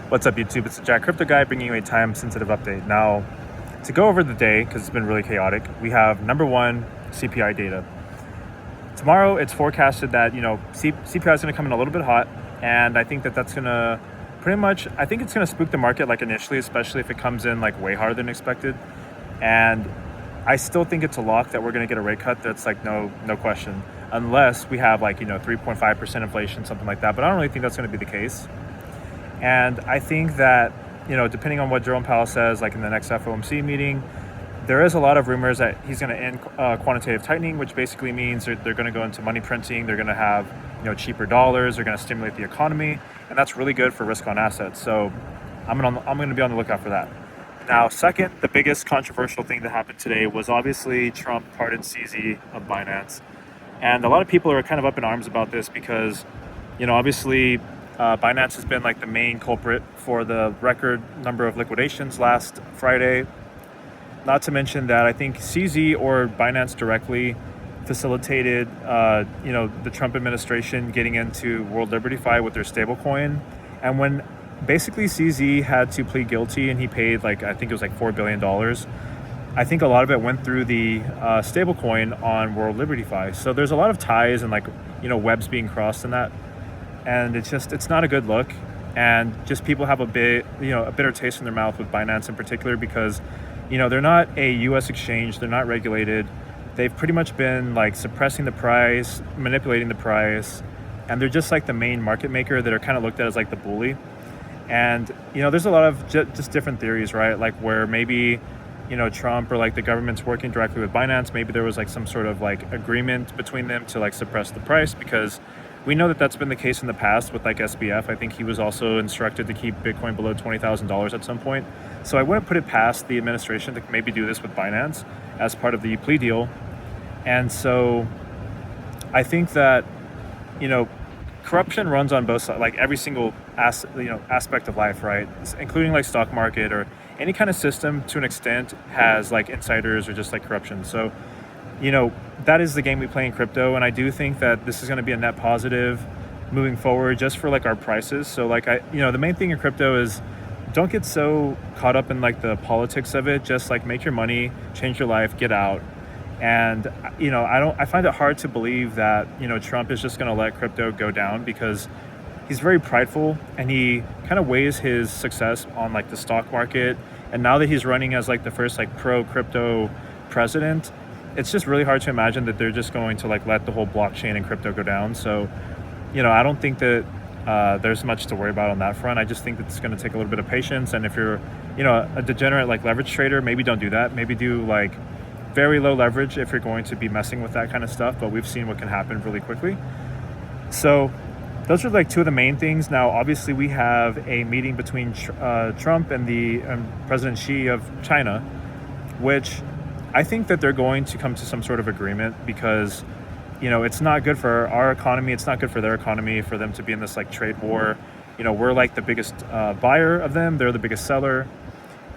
What's up, YouTube? It's the Jack Crypto Guy bringing you a time-sensitive update. Now, to go over the day, because it's been really chaotic, we have number one, CPI data. Tomorrow, it's forecasted that, CPI is going to come in a little bit hot, and I think that that's going to I think it's going to spook the market like initially, especially if it comes in like way harder than expected. And I still think it's a lock that we're going to get a rate cut. That's like no question, unless we have like 3.5% inflation, something like that. But I don't really think that's going to be the case. And I think that depending on what Jerome Powell says, like in the next FOMC meeting, there is a lot of rumors that he's going to end quantitative tightening, which basically means they're going to go into money printing. They're going to have cheaper dollars. They're going to stimulate the economy, and that's really good for risk on assets. So I'm going to be on the lookout for that. Now, second, the biggest controversial thing that happened today was obviously Trump pardoned CZ of Binance. And a lot of people are kind of up in arms about this because, obviously Binance has been like the main culprit for the record number of liquidations last Friday. Not to mention that I think CZ or Binance directly facilitated, the Trump administration getting into World Liberty Fi with their stablecoin. And when basically CZ had to plead guilty and he paid I think it was like $4 billion. I think a lot of it went through the stablecoin on World Liberty Fi. So there's a lot of ties and webs being crossed in that. And it's not a good look. And just people have a bitter taste in their mouth with Binance in particular because, they're not a US exchange. They're not regulated. They've pretty much been suppressing the price, manipulating the price. And they're just the main market maker that are kind of looked at as the bully. And, there's a lot of just different theories, right? Where maybe, Trump or the government's working directly with Binance. Maybe there was some sort of agreement between them to suppress the price, because we know that that's been the case in the past with SBF. I think he was also instructed to keep Bitcoin below $20,000 at some point. So I wouldn't put it past the administration to maybe do this with Binance as part of the plea deal. And so I think that, corruption runs on both sides, every single aspect of life, right? Including stock market or any kind of system to an extent has insiders or just corruption. So, that is the game we play in crypto. And I do think that this is going to be a net positive moving forward just for our prices. So the main thing in crypto is don't get so caught up in the politics of it. Just make your money, change your life, get out. And, I find it hard to believe that, Trump is just going to let crypto go down because he's very prideful and he kind of weighs his success on the stock market. And now that he's running as the first pro crypto president, it's just really hard to imagine that they're just going to let the whole blockchain and crypto go down. So, I don't think that there's much to worry about on that front. I just think that it's going to take a little bit of patience. And if you're, a degenerate leverage trader, maybe don't do that. Maybe do very low leverage if you're going to be messing with that kind of stuff. But we've seen what can happen really quickly. So those are two of the main things. Now, obviously, we have a meeting between Trump and the President Xi of China, which I think that they're going to come to some sort of agreement because, it's not good for our economy. It's not good for their economy for them to be in this trade war. We're the biggest buyer of them. They're the biggest seller.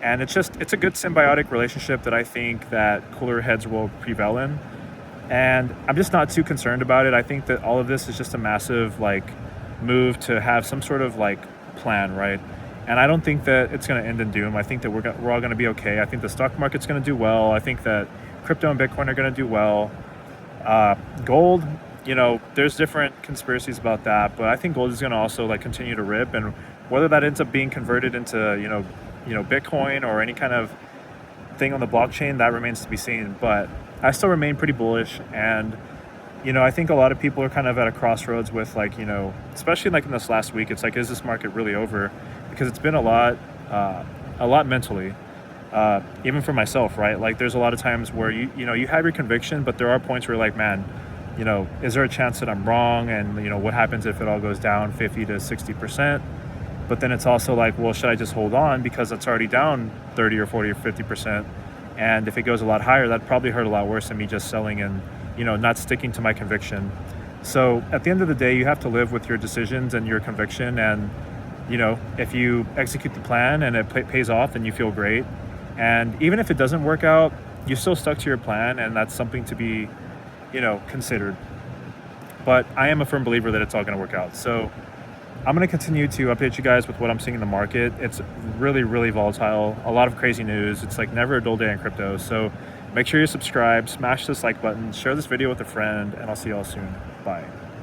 And it's a good symbiotic relationship that I think that cooler heads will prevail in. And I'm just not too concerned about it. I think that all of this is just a massive move to have some sort of plan, right? And I don't think that it's going to end in doom. I think that we're all going to be okay. I think the stock market's going to do well. I think that crypto and Bitcoin are going to do well. Gold, there's different conspiracies about that, but I think gold is going to also continue to rip. And whether that ends up being converted into, Bitcoin or any kind of thing on the blockchain, that remains to be seen. But I still remain pretty bullish. And, I think a lot of people are kind of at a crossroads with especially in this last week, it's is this market really over? Because it's been a lot mentally, even for myself, right? There's a lot of times where you have your conviction, but there are points where you're man, is there a chance that I'm wrong? And what happens if it all goes down 50 to 60%? But then it's also well, should I just hold on because it's already down 30 or 40 or 50%? And if it goes a lot higher, that'd probably hurt a lot worse than me just selling and not sticking to my conviction. So at the end of the day, you have to live with your decisions and your conviction. And if you execute the plan and it pays off, then you feel great. And even if it doesn't work out, you still stuck to your plan, and that's something to be, considered. But I am a firm believer that it's all going to work out. So, I'm going to continue to update you guys with what I'm seeing in the market. It's really, really volatile. A lot of crazy news. It's like never a dull day in crypto. So make sure you subscribe, smash this like button, share this video with a friend, and I'll see y'all soon. Bye.